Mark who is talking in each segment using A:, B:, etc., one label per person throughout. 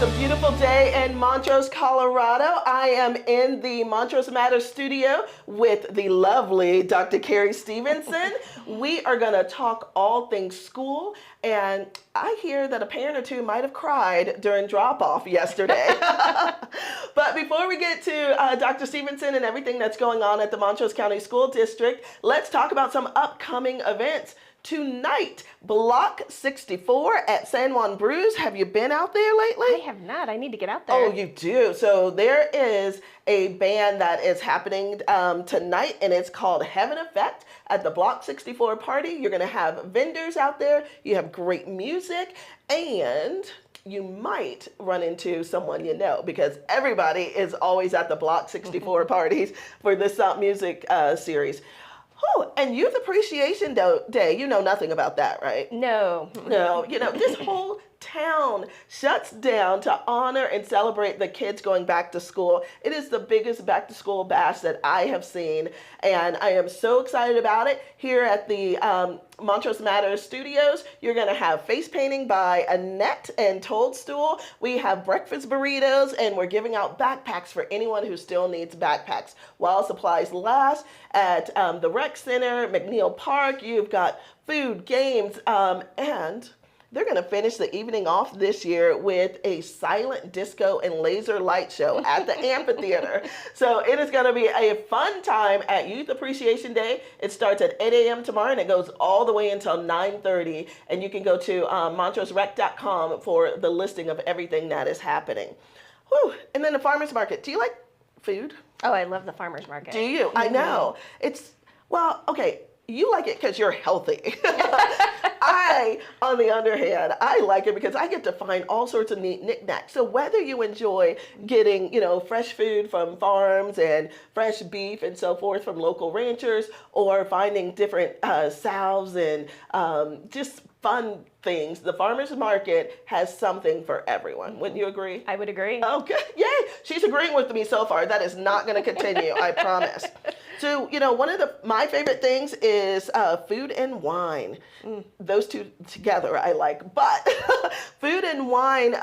A: a beautiful day in Montrose, Colorado. I am in the Montrose Matters studio with the lovely Dr. Carrie Stevenson. We are going to talk all things school, and I hear that a parent or two might have cried during drop-off yesterday. But before we get to Dr. Stevenson and everything that's going on at the Montrose County School District, let's talk about some upcoming events. Tonight, Block 64 at San Juan Brews. Have you been out there lately?
B: I have not. I need to get out there.
A: Oh, you do. So there is a band that is happening tonight, and it's called Heaven Effect at the Block 64 party. You're going to have vendors out there. You have great music, and you might run into someone you know, because everybody is always at the Block 64 parties for this music series. Oh, and Youth Appreciation Day, you know nothing about that, right?
B: No.
A: No, this whole town shuts down to honor and celebrate the kids going back to school. It is the biggest back to school bash that I have seen, and I am so excited about it. Here at the Montrose Matters Studios, you're going to have face painting by Annette and Toadstool. We have breakfast burritos, and we're giving out backpacks for anyone who still needs backpacks. While supplies last, at the Rec Center, McNeil Park, you've got food, games, and they're going to finish the evening off this year with a silent disco and laser light show at the amphitheater. So it is going to be a fun time at Youth Appreciation Day. It starts at 8 a.m. tomorrow, and it goes all the way until 9:30. And you can go to montroserec.com for the listing of everything that is happening. Whew. And then the farmer's market. Do you like food?
B: Oh, I love the farmer's market.
A: Do you? I know. Okay, you like it because you're healthy. On the other hand, I like it because I get to find all sorts of neat knickknacks. So whether you enjoy getting, fresh food from farms and fresh beef and so forth from local ranchers, or finding different salves and just fun things, the farmer's market has something for everyone. Wouldn't you agree?
B: I would agree.
A: Okay, yay! She's agreeing with me so far. That is not going to continue, I promise. So, one of my favorite things is food and wine. Those two together I like. But Food and Wine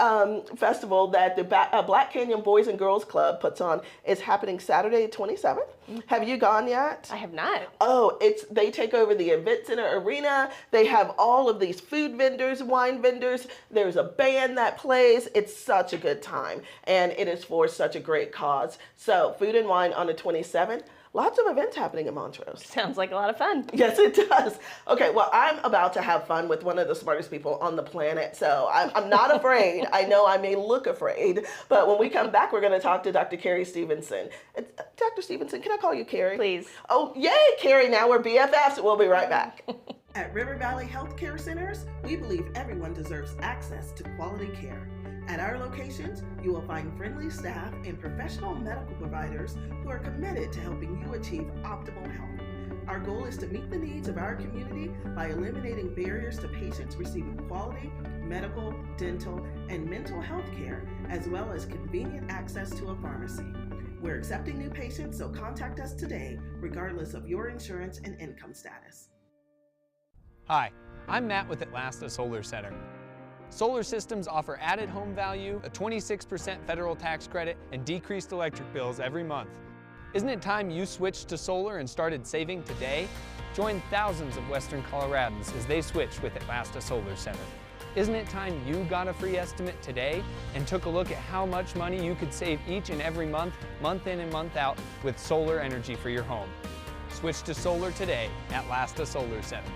A: Festival that the Black Canyon Boys and Girls Club puts on is happening Saturday 27th. Have you gone yet?
B: I have not.
A: Oh, they take over the event center arena. They have all of these food vendors, wine vendors. There's a band that plays. It's such a good time, and it is for such a great cause. So Food and Wine on the 27th. Lots of events happening in Montrose.
B: Sounds like a lot of fun.
A: Yes, it does. Okay, well, I'm about to have fun with one of the smartest people on the planet, so I'm not afraid. I know I may look afraid, but when we come back, we're going to talk to Dr. Carrie Stevenson. Dr. Stevenson, can I call you Carrie?
B: Please.
A: Oh, yay, Carrie, now we're BFFs. We'll be right back. At River Valley Healthcare Centers, we believe everyone deserves access to quality care. At our locations, you will find friendly staff and professional medical providers who are committed to helping you achieve optimal health. Our goal is to meet the needs of our community by eliminating barriers to patients receiving quality medical, dental, and mental health care, as well as convenient access to a pharmacy. We're accepting new patients, so contact us today, regardless of your insurance and income status.
C: Hi, I'm Matt with Atlasta Solar Center. Solar systems offer added home value, a 26% federal tax credit, and decreased electric bills every month. Isn't it time you switched to solar and started saving today? Join thousands of Western Coloradans as they switch with Atlasta Solar Center. Isn't it time you got a free estimate today and took a look at how much money you could save each and every month, month in and month out, with solar energy for your home? Switch to solar today at Atlasta Solar Center.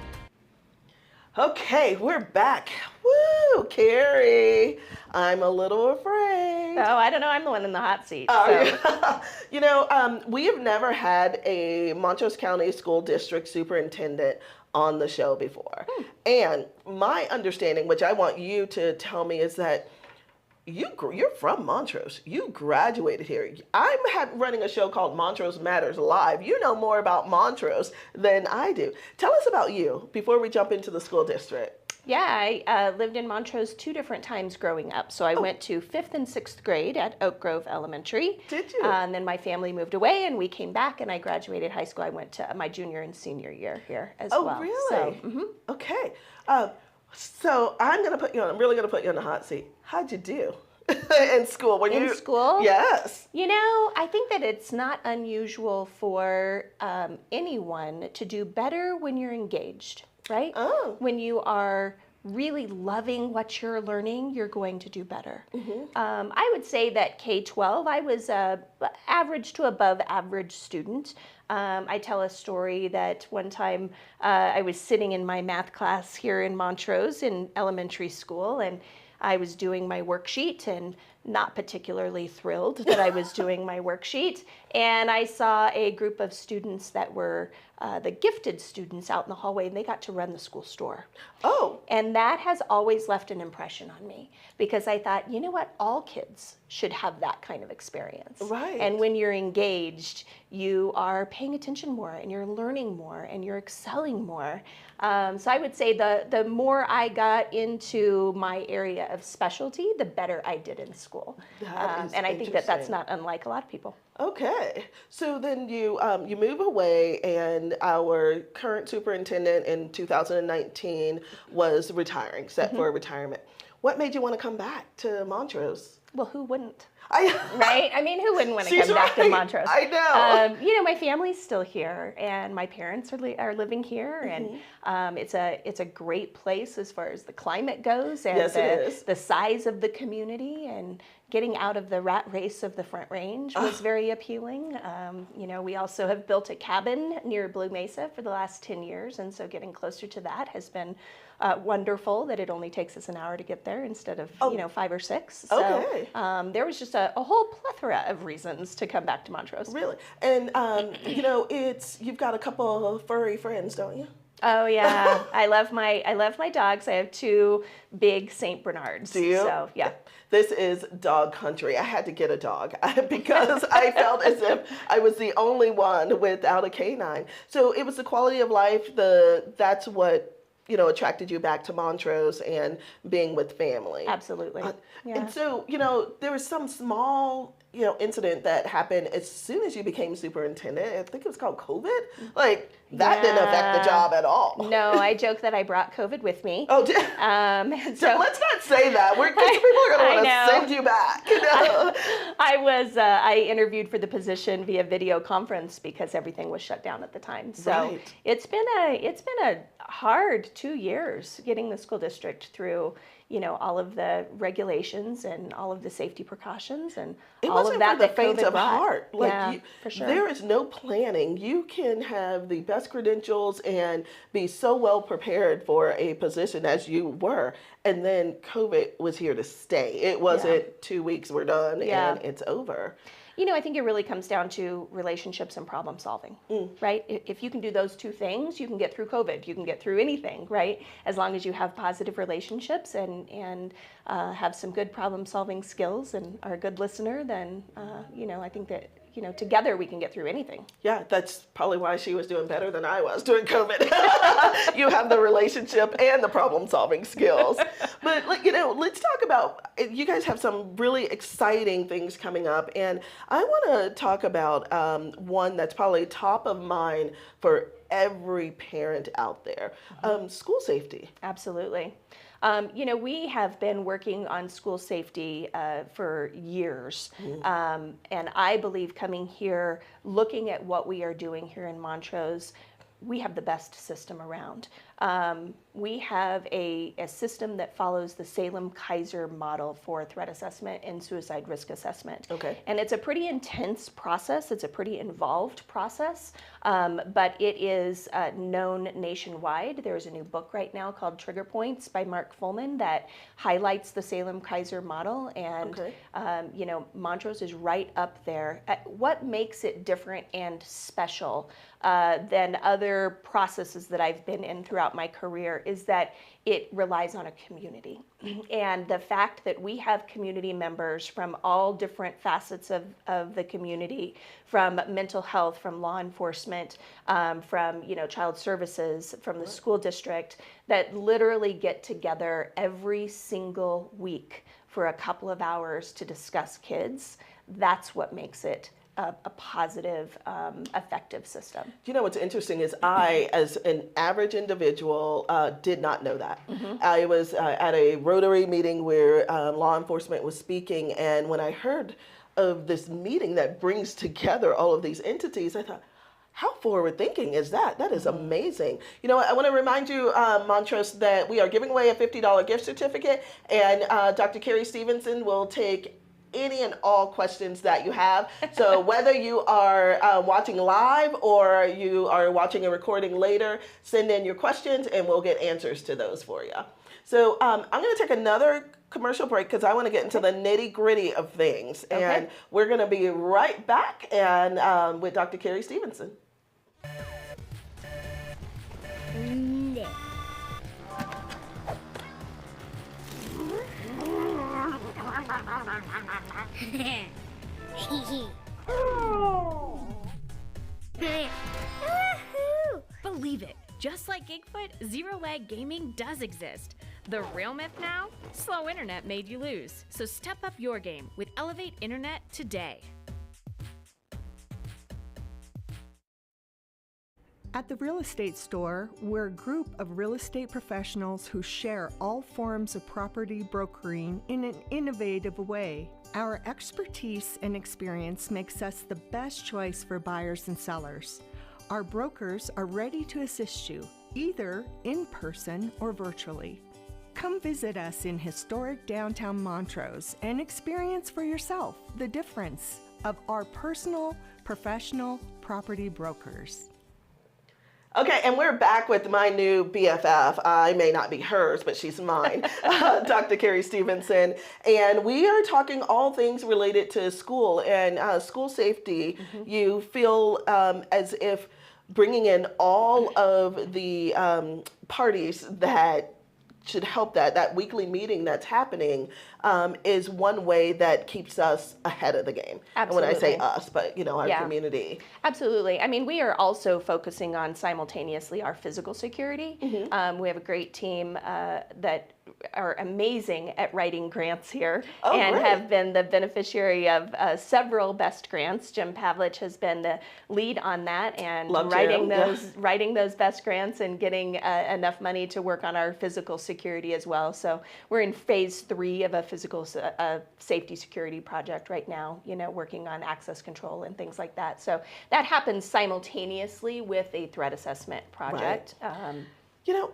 A: Okay, we're back. Woo, Carrie. I'm a little afraid.
B: Oh, I don't know. I'm the one in the hot seat.
A: We have never had a Montrose County School District superintendent on the show before. And my understanding, which I want you to tell me, is that you're from Montrose. You graduated here. I'm running a show called Montrose Matters Live. You know more about Montrose than I do. Tell us about you before we jump into the school district.
B: Yeah, I lived in Montrose 2 different times growing up. So I went to 5th and 6th grade at Oak Grove Elementary.
A: Did you?
B: And then my family moved away and we came back and I graduated high school. I went to my junior and senior year here as well.
A: Oh, really?
B: So,
A: Okay. So I'm really going to put you on the hot seat. How'd you do? in school? When
B: In school?
A: Yes.
B: You know, I think that it's not unusual for anyone to do better when you're engaged, right?
A: Oh.
B: When you are really loving what you're learning, you're going to do better. I would say that K-12, I was a average to above average student. I tell a story that one time I was sitting in my math class here in Montrose in elementary school, and I was doing my worksheet and not particularly thrilled that I was doing my worksheet. And I saw a group of students that were the gifted students out in the hallway, and they got to run the school store.
A: Oh.
B: And that has always left an impression on me because I thought, you know what, all kids should have that kind of experience.
A: Right.
B: And when you're engaged, you are paying attention more and you're learning more and you're excelling more. So I would say the more I got into my area of specialty, the better I did in school.
A: That is
B: and I think that that's
A: interesting.
B: not unlike a lot of people.
A: Okay, so then you move away, and our current superintendent in 2019 was retiring, set for retirement. What made you want to come back to Montrose?
B: Well, who wouldn't?
A: I
B: Right? I mean, who wouldn't want to
A: She's
B: come back to
A: right.
B: Montrose?
A: I know.
B: You know, my family's still here, and my parents are living here, and it's a great place as far as the climate goes, and
A: Yes, it is.
B: the size of the community, and getting out of the rat race of the Front Range was very appealing. You know, we also have built a cabin near Blue Mesa for the last 10 years, and so getting closer to that has been wonderful, that it only takes us an hour to get there instead of, 5 or 6. So
A: Okay.
B: there was just a whole plethora of reasons to come back to Montrose.
A: Really, and you've got a couple of furry friends, don't you?
B: Oh yeah, I love my dogs. I have 2 big Saint Bernards.
A: Do you?
B: So yeah.
A: This is dog country. I had to get a dog because I felt as if I was the only one without a canine. So it was the quality of life. That's what attracted you back to Montrose and being with family.
B: Absolutely. Yeah.
A: And so there was some small incident that happened as soon as you became superintendent. I think it was called COVID. Like that didn't affect the job at all.
B: No, I joke that I brought COVID with me.
A: Oh, so let's not say that. Because people are going to want to send you back.
B: I interviewed for the position via video conference because everything was shut down at the time. So
A: Right.
B: it's been a hard 2 years getting the school district through all of the regulations and all of the safety precautions and
A: It
B: all
A: wasn't
B: of that
A: for the
B: that
A: faint
B: COVID
A: of
B: brought.
A: heart.
B: Yeah, for sure.
A: There is no planning. You can have the best credentials and be so well prepared for a position as you were, and then COVID was here to stay. It wasn't 2 weeks, we're done, and it's over.
B: I think it really comes down to relationships and problem solving, right? If you can do those 2 things, you can get through COVID. You can get through anything, right? As long as you have positive relationships and have some good problem solving skills and are a good listener, then, I think that, together we can get through anything.
A: Yeah, that's probably why she was doing better than I was during COVID. You have the relationship and the problem-solving skills. But let's talk about, you guys have some really exciting things coming up, and I want to talk about one that's probably top of mind for every parent out there, school safety.
B: Absolutely. We have been working on school safety for years. And I believe coming here, looking at what we are doing here in Montrose, we have the best system around. We have a system that follows the Salem-Kaiser model for threat assessment and suicide risk assessment.
A: Okay.
B: And it's a pretty intense process. It's a pretty involved process, but it is known nationwide. There's a new book right now called Trigger Points by Mark Fullman that highlights the Salem-Kaiser model. And, Montrose is right up there. What makes it different and special than other processes that I've been in throughout my career is that it relies on a community. And the fact that we have community members from all different facets of the community, from mental health, from law enforcement, from child services, from the school district, that literally get together every single week for a couple of hours to discuss kids, that's what makes it a positive, effective system.
A: You know what's interesting is I, as an average individual, did not know that. I was at a Rotary meeting where law enforcement was speaking, and when I heard of this meeting that brings together all of these entities, I thought, how forward thinking is that? That is amazing. You know, I want to remind you, Montrose, that we are giving away a $50 gift certificate, and Dr. Carrie Stevenson will take any and all questions that you have. So whether you are watching live or you are watching a recording later, send in your questions and we'll get answers to those for you. So I'm going to take another commercial break because I want to get into the nitty gritty of things. And we're going to be right back and with Dr. Carrie Stevenson.
D: Believe it, just like Gigfoot, zero-lag gaming does exist. The real myth now? Slow internet made you lose. So step up your game with Elevate Internet today.
E: At the Real Estate Store, we're a group of real estate professionals who share all forms of property brokering in an innovative way. Our expertise and experience makes us the best choice for buyers and sellers. Our brokers are ready to assist you, either in person or virtually. Come visit us in historic downtown Montrose and experience for yourself the difference of our personal, professional property brokers.
A: Okay, and we're back with my new BFF. I may not be hers, but she's mine, Dr. Carrie Stevenson. And we are talking all things related to school and school safety. You feel as if bringing in all of the parties that should help that weekly meeting that's happening is one way that keeps us ahead of the game.
B: Absolutely.
A: And when I say us, but you know, our community.
B: Absolutely. I mean, we are also focusing on simultaneously our physical security. We have a great team that are amazing at writing grants here and have been the beneficiary of several best grants. Jim Pavlich has been the lead on that and writing those best grants and getting enough money to work on our physical security as well. So we're in phase 3 of a physical safety security project right now, you know, working on access control and things like that. So that happens simultaneously with a threat assessment project.
A: You know,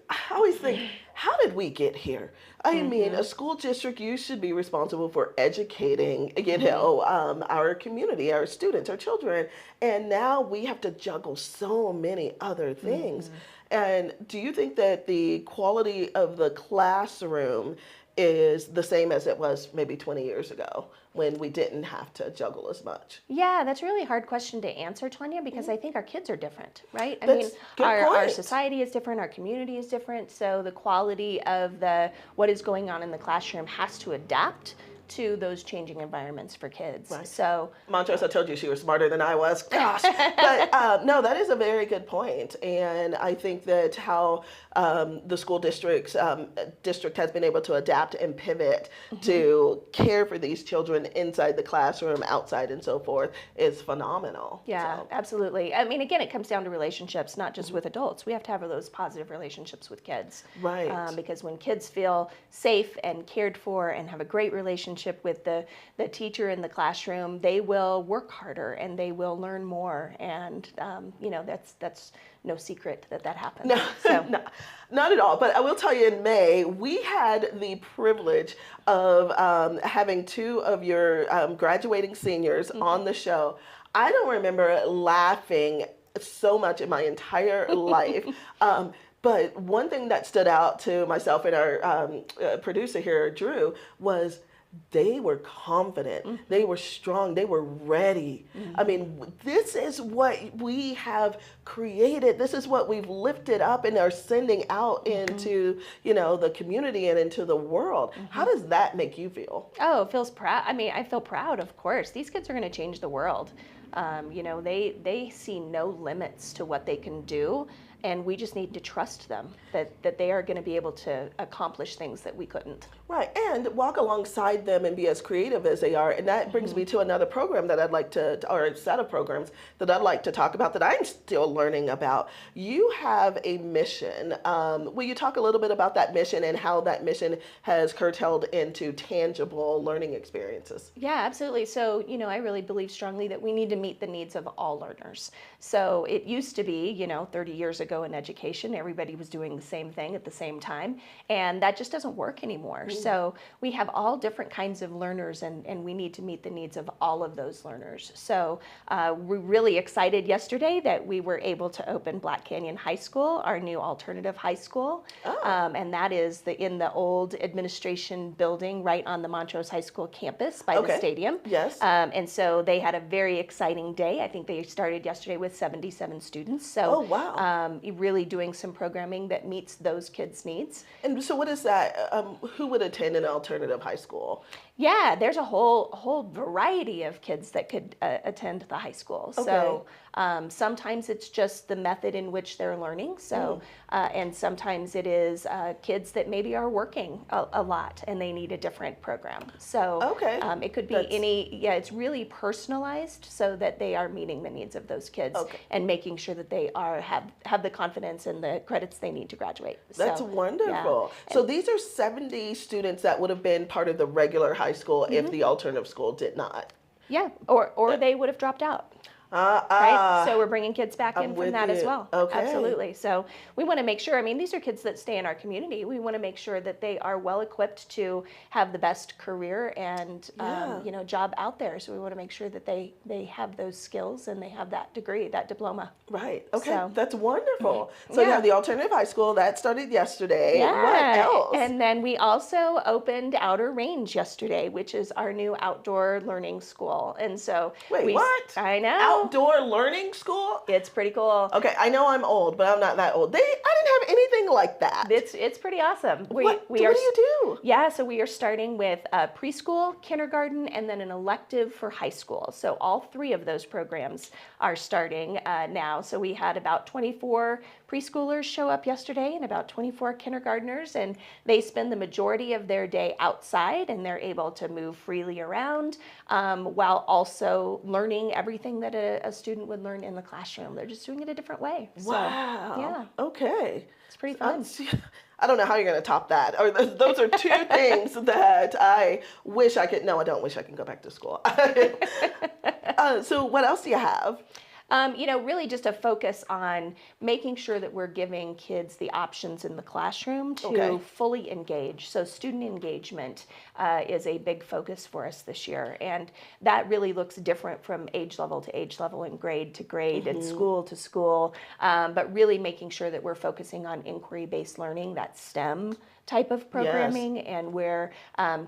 A: I always think, how did we get here? I mean, a school district, you should be responsible for educating, you know, our community, our students, our children. And now we have to juggle so many other things. And do you think that the quality of the classroom is the same as it was maybe 20 years ago when we didn't have to juggle as much?
B: Yeah, that's a really hard question to answer, Tanya, because I think our kids are different, right? I
A: That's
B: mean,
A: good
B: our
A: point.
B: society is different, our community is different, so the quality of what is going on in the classroom has to adapt to those changing environments for kids. So
A: Montrose, I told you she was smarter than I was. Gosh. But no, that is a very good point. And I think that how the school district has been able to adapt and pivot to care for these children inside the classroom, outside, and so forth is phenomenal.
B: yeah, absolutely. I mean, again, it comes down to relationships, not just with adults. We have to have those positive relationships with kids.
A: Right.
B: Because when kids feel safe and cared for and have a great relationship with the teacher in the classroom, they will work harder and they will learn more. And, you know, that's no secret that happens.
A: No, no, not at all. But I will tell you, in May, we had the privilege of having 2 of your graduating seniors on the show. I don't remember laughing so much in my entire life. But one thing that stood out to myself and our producer here, Drew, was they were confident, they were strong, they were ready. I mean, this is what we have created. This is what we've lifted up and are sending out into, you know, the community and into the world. How does that make you feel?
B: Oh, it feels proud. I mean, I feel proud, of course. These kids are going to change the world. You know, they see no limits to what they can do. and we just need to trust them that they are going to be able to accomplish things that we couldn't.
A: Right, and walk alongside them and be as creative as they are. And that brings me to another program that I'd like to, or a set of programs that I'd like to talk about that I'm still learning about. You have a mission. Will you talk a little bit about that mission and how that mission has curtailed into tangible learning experiences?
B: Yeah, absolutely. So, I really believe strongly that we need to meet the needs of all learners. So it used to be, 30 years ago in education, everybody was doing the same thing at the same time, and that just doesn't work anymore. So we have all different kinds of learners, and we need to meet the needs of all of those learners. So we're really excited yesterday that we were able to open Black Canyon High School, our new alternative high school. And that is in the old administration building right on the Montrose High School campus by the stadium.
A: Yes.
B: And so they had a very exciting day. I think they started yesterday with 77 students. So really doing some programming that meets those kids' needs.
A: And so what is that? Who would attend an alternative high school?
B: Yeah, there's a whole variety of kids that could attend the high school. So sometimes it's just the method in which they're learning. So and sometimes it is kids that maybe are working a lot and they need a different program. So it could be it's really personalized so that they are meeting the needs of those kids and making sure that they have the confidence and the credits they need to graduate.
A: That's wonderful. Yeah. So these are 70 students that would have been part of the regular high school if the alternative school did not.
B: Yeah, or they would have dropped out. Right? So we're bringing kids back in from that as well. Absolutely. So we want to make sure, these are kids that stay in our community. We want to make sure that they are well equipped to have the best career and job out there. So we want to make sure that they have those skills and they have that degree, that diploma.
A: Right. Okay. So, that's wonderful. So you have the alternative high school that started yesterday.
B: Yeah.
A: What else?
B: And then we also opened Outer Range yesterday, which is our new outdoor learning school. And so
A: what?
B: I know.
A: Outdoor learning school?
B: It's pretty cool.
A: Okay, I know I'm old, but I'm not that old. I didn't have anything like that.
B: It's pretty awesome.
A: What do you do?
B: Yeah, so we are starting with preschool, kindergarten, and then an elective for high school. So all three of those programs are starting now. So we had about 24 preschoolers show up yesterday and about 24 kindergartners, and they spend the majority of their day outside and they're able to move freely around while also learning everything that a student would learn in the classroom. They're just doing it a different way.
A: Wow.
B: So, yeah.
A: Okay.
B: It's pretty fun.
A: I don't know how you're going to top that. Or those are two things that I wish I could. No, I don't wish I could go back to school. So what else do you have?
B: Really just a focus on making sure that we're giving kids the options in the classroom to fully engage. So student engagement is a big focus for us this year. And that really looks different from age level to age level and grade to grade and school to school. But really making sure that we're focusing on inquiry-based learning, that STEM type of programming, and where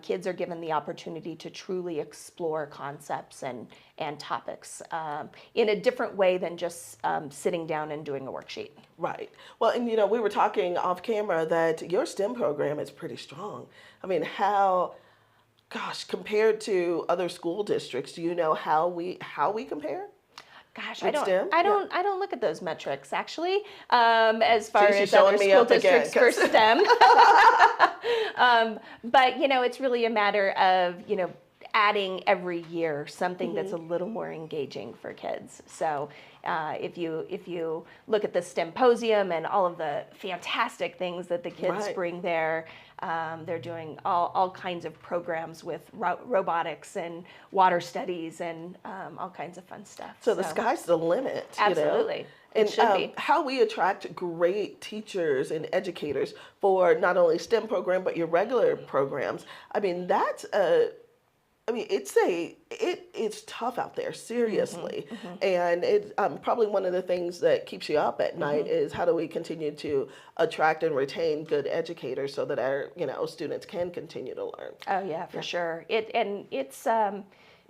B: kids are given the opportunity to truly explore concepts and topics in a different way than just sitting down and doing a worksheet.
A: Right. Well, and we were talking off camera that your STEM program is pretty strong. Compared to other school districts, do you know how we compare?
B: Gosh, I don't look at those metrics actually. As far as other school districts for STEM, but it's really a matter of adding every year something that's a little more engaging for kids. So if you look at the STEMposium and all of the fantastic things that the kids bring there, they're doing all kinds of programs with robotics and water studies and all kinds of fun stuff.
A: So the sky's the limit.
B: Absolutely.
A: And
B: it should be. How
A: we attract great teachers and educators for not only STEM program but your regular programs. It's tough out there, seriously. And it's probably one of the things that keeps you up at night is how do we continue to attract and retain good educators so that our students can continue to learn.
B: Oh yeah, for sure. It's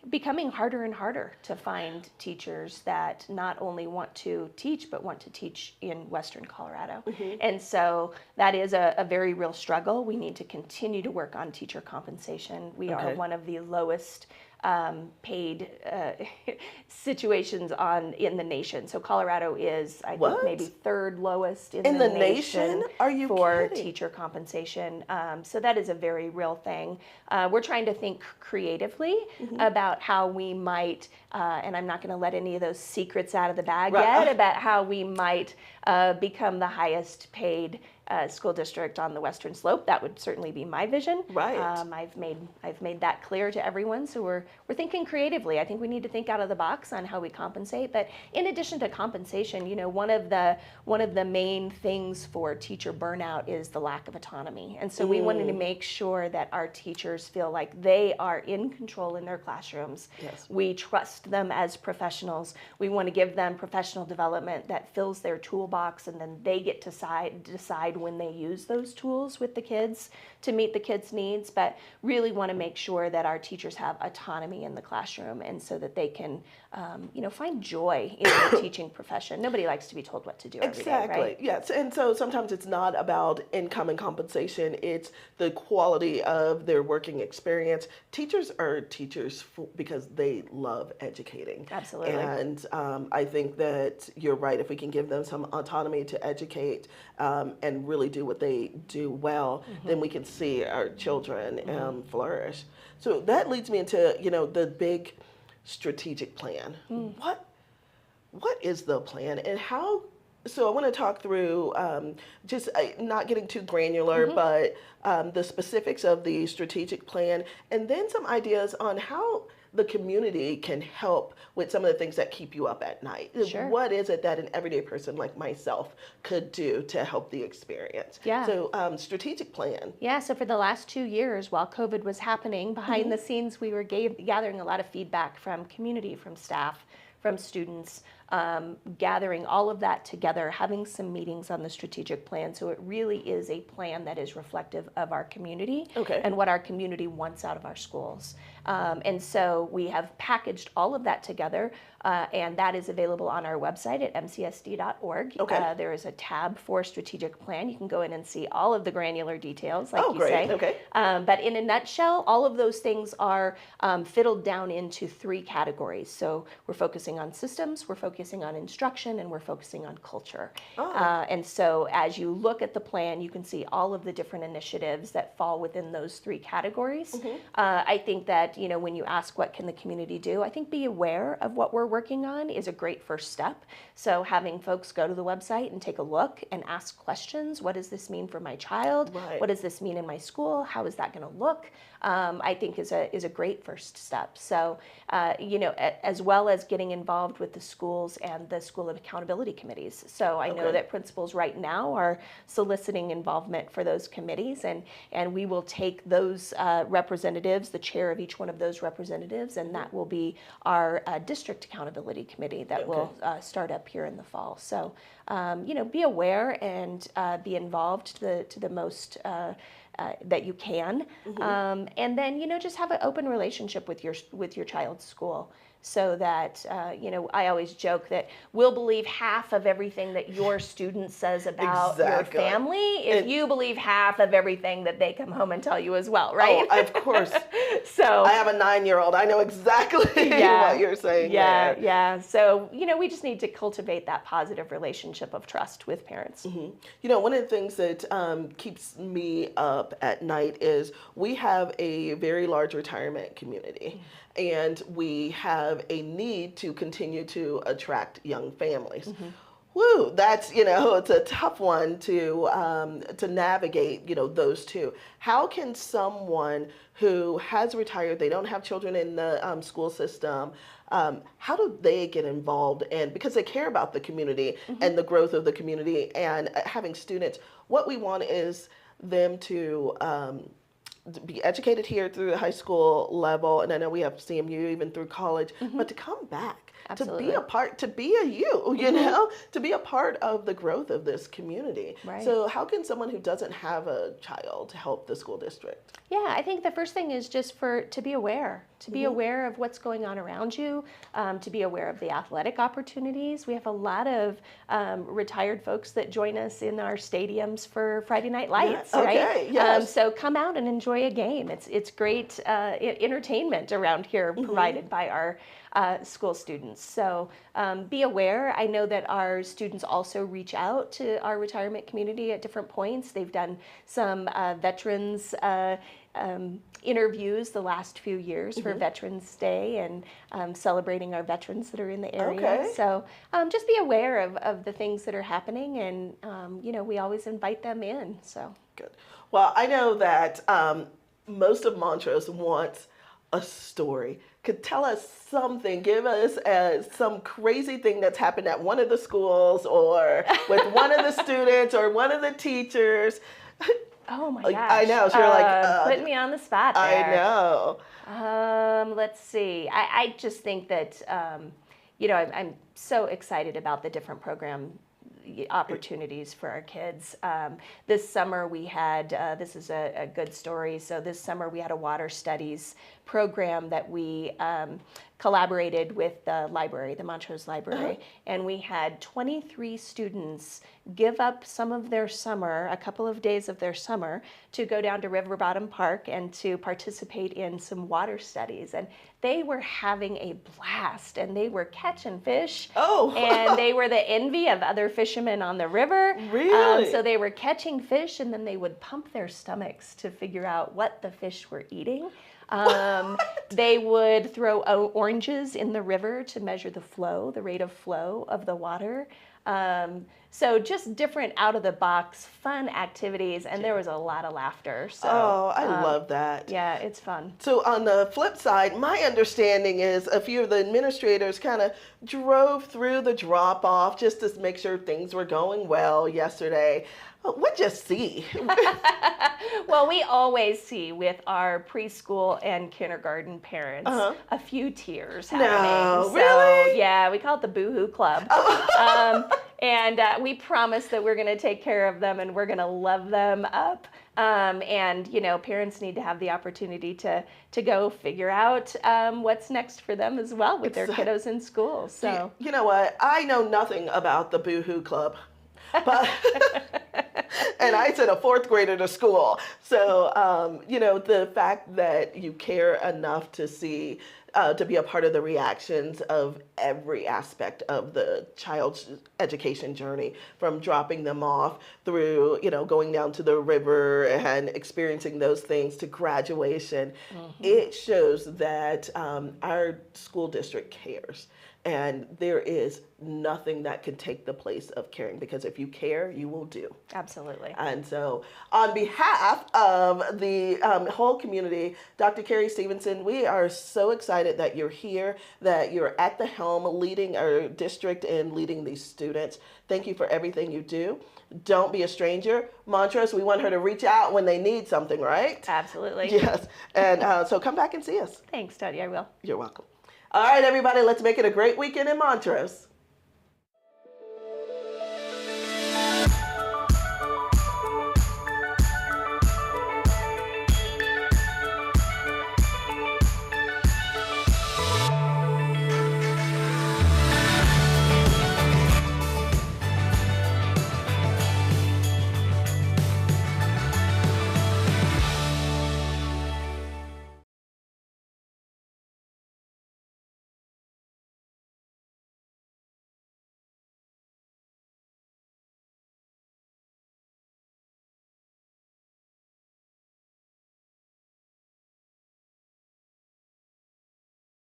B: becoming harder and harder to find teachers that not only want to teach, but want to teach in Western Colorado. And so that is a very real struggle. We need to continue to work on teacher compensation. We are one of the lowest paid situations in the nation. So Colorado is, I
A: What?
B: think, maybe third lowest in
A: the
B: nation
A: Are you
B: for
A: kidding?
B: teacher compensation. So that is a very real thing. We're trying to think creatively about how we might, and I'm not going to let any of those secrets out of the bag
A: Right.
B: yet, about how we might become the highest paid school district on the Western Slope. That would certainly be my vision.
A: Right.
B: I've made that clear to everyone. So we're thinking creatively. I think we need to think out of the box on how we compensate. But in addition to compensation, one of the main things for teacher burnout is the lack of autonomy. And so we wanted to make sure that our teachers feel like they are in control in their classrooms.
A: Yes.
B: We trust them as professionals. We want to give them professional development that fills their toolbox, and then they get to decide when they use those tools with the kids to meet the kids' needs, but really want to make sure that our teachers have autonomy in the classroom, and so that they can find joy in the teaching profession. Nobody likes to be told what to do every day,
A: Exactly.
B: right?
A: Yes. And so sometimes it's not about income and compensation, it's the quality of their working experience. Teachers are teachers because they love educating.
B: Absolutely.
A: And I think that you're right. If we can give them some autonomy to educate and really do what they do well, then we can see our children flourish. So that leads me into, the big strategic plan. What is the plan, and how? So I want to talk through just not getting too granular, but the specifics of the strategic plan, and then some ideas on how the community can help with some of the things that keep you up at night.
B: Sure.
A: What is it that an everyday person like myself could do to help the experience?
B: Yeah.
A: So strategic plan.
B: Yeah, so for the last 2 years, while COVID was happening, behind the scenes, we were gathering a lot of feedback from community, from staff, from students, gathering all of that together, having some meetings on the strategic plan. So it really is a plan that is reflective of our community and what our community wants out of our schools. And so we have packaged all of that together, and that is available on our website at mcsd.org. There is a tab for strategic plan. You can go in and see all of the granular details, like you say. But in a nutshell, all of those things are fiddled down into 3 categories. So we're focusing on systems, we're focusing on instruction, and we're focusing on culture. And so as you look at the plan, you can see all of the different initiatives that fall within those 3 categories. I think that, when you ask what can the community do, I think be aware of what we're working on is a great first step. So having folks go to the website and take a look and ask questions. What does this mean for my child?
A: Right.
B: What does this mean in my school? How is that going to look? I think is a great first step. So, as well as getting involved with the schools and the school accountability committees. So I know that principals right now are soliciting involvement for those committees, and we will take those representatives, the chair of each one of those representatives, and that will be our district accountability committee that will start up here in the fall. So, be aware and be involved to the most that you can, and then just have an open relationship with your child's school, so that I always joke that we'll believe half of everything that your student says about your family if you believe half of everything that they come home and tell you as well, right?
A: Oh, of course.
B: So
A: I have a 9-year-old. I know exactly what you're saying.
B: Yeah. So we just need to cultivate that positive relationship of trust with parents.
A: One of the things that keeps me up at night is we have a very large retirement community, and we have a need to continue to attract young families. Woo, that's, it's a tough one to navigate, those two. How can someone who has retired, they don't have children in the school system, how do they get involved? And because they care about the community and the growth of the community and having students, what we want is them to be educated here through the high school level, and I know we have CMU even through college, but to come back,
B: Absolutely.
A: to be a part, to be a to be a part of the growth of this community.
B: Right.
A: So how can someone who doesn't have a child help the school district?
B: Yeah, I think the first thing is just to be aware. to be aware of what's going on around you, to be aware of the athletic opportunities. We have a lot of retired folks that join us in our stadiums for Friday Night Lights,
A: okay,
B: right?
A: yes.
B: So come out and enjoy a game. It's great entertainment around here provided by our school students. So be aware. I know that our students also reach out to our retirement community at different points. They've done some veterans interviews the last few years for Veterans Day and celebrating our veterans that are in the area.
A: Okay.
B: So just be aware of the things that are happening, and we always invite them in. So
A: Good. Well, I know that most of Montrose wants a story. Could tell us something, give us some crazy thing that's happened at one of the schools or with one of the students or one of the teachers.
B: oh my gosh.
A: I know, so you're like,
B: putting me on the spot there.
A: I know.
B: Let's see. I just think that I'm so excited about the different program opportunities for our kids. This summer we had, this is a good story, so this summer we had a water studies program that we collaborated with the library, the Montrose Library, and we had 23 students give up some of their summer, a couple of days of their summer, to go down to River Bottom Park and to participate in some water studies. And they were having a blast, and they were catching fish.
A: Oh.
B: And they were the envy of other fishermen on the river.
A: Really?
B: So they were catching fish, and then they would pump their stomachs to figure out what the fish were eating. They would throw oranges in the river to measure the flow, the rate of flow of the water. So just different out-of-the-box fun activities, and there was a lot of laughter. So,
A: I love that.
B: Yeah, it's fun.
A: So on the flip side, my understanding is a few of the administrators kind of drove through the drop-off just to make sure things were going well yesterday. What'd you see?
B: Well, we always see with our preschool and kindergarten parents a few tears happening.
A: No,
B: So,
A: really?
B: yeah, we call it the Boo-hoo Club. And we promise that we're going to take care of them and we're going to love them up. And parents need to have the opportunity to go figure out what's next for them as well with their kiddos in school. So
A: You know what? I know nothing about the Boo-hoo Club. But and I sent a fourth grader to school. So, the fact that you care enough to see, to be a part of the reactions of every aspect of the child's education journey, from dropping them off through, going down to the river and experiencing those things to graduation, it shows that our school district cares. And there is nothing that can take the place of caring, because if you care, you will do.
B: absolutely.
A: And so on behalf of the whole community, Dr. Carrie Stevenson, we are so excited that you're here, that you're at the helm leading our district and leading these students. Thank you for everything you do. Don't be a stranger. Montrose, we want her to reach out when they need something, right?
B: Absolutely.
A: Yes. And so come back and see us.
B: Thanks, Tony. I will.
A: You're welcome. All right, everybody, let's make it a great weekend in Montrose.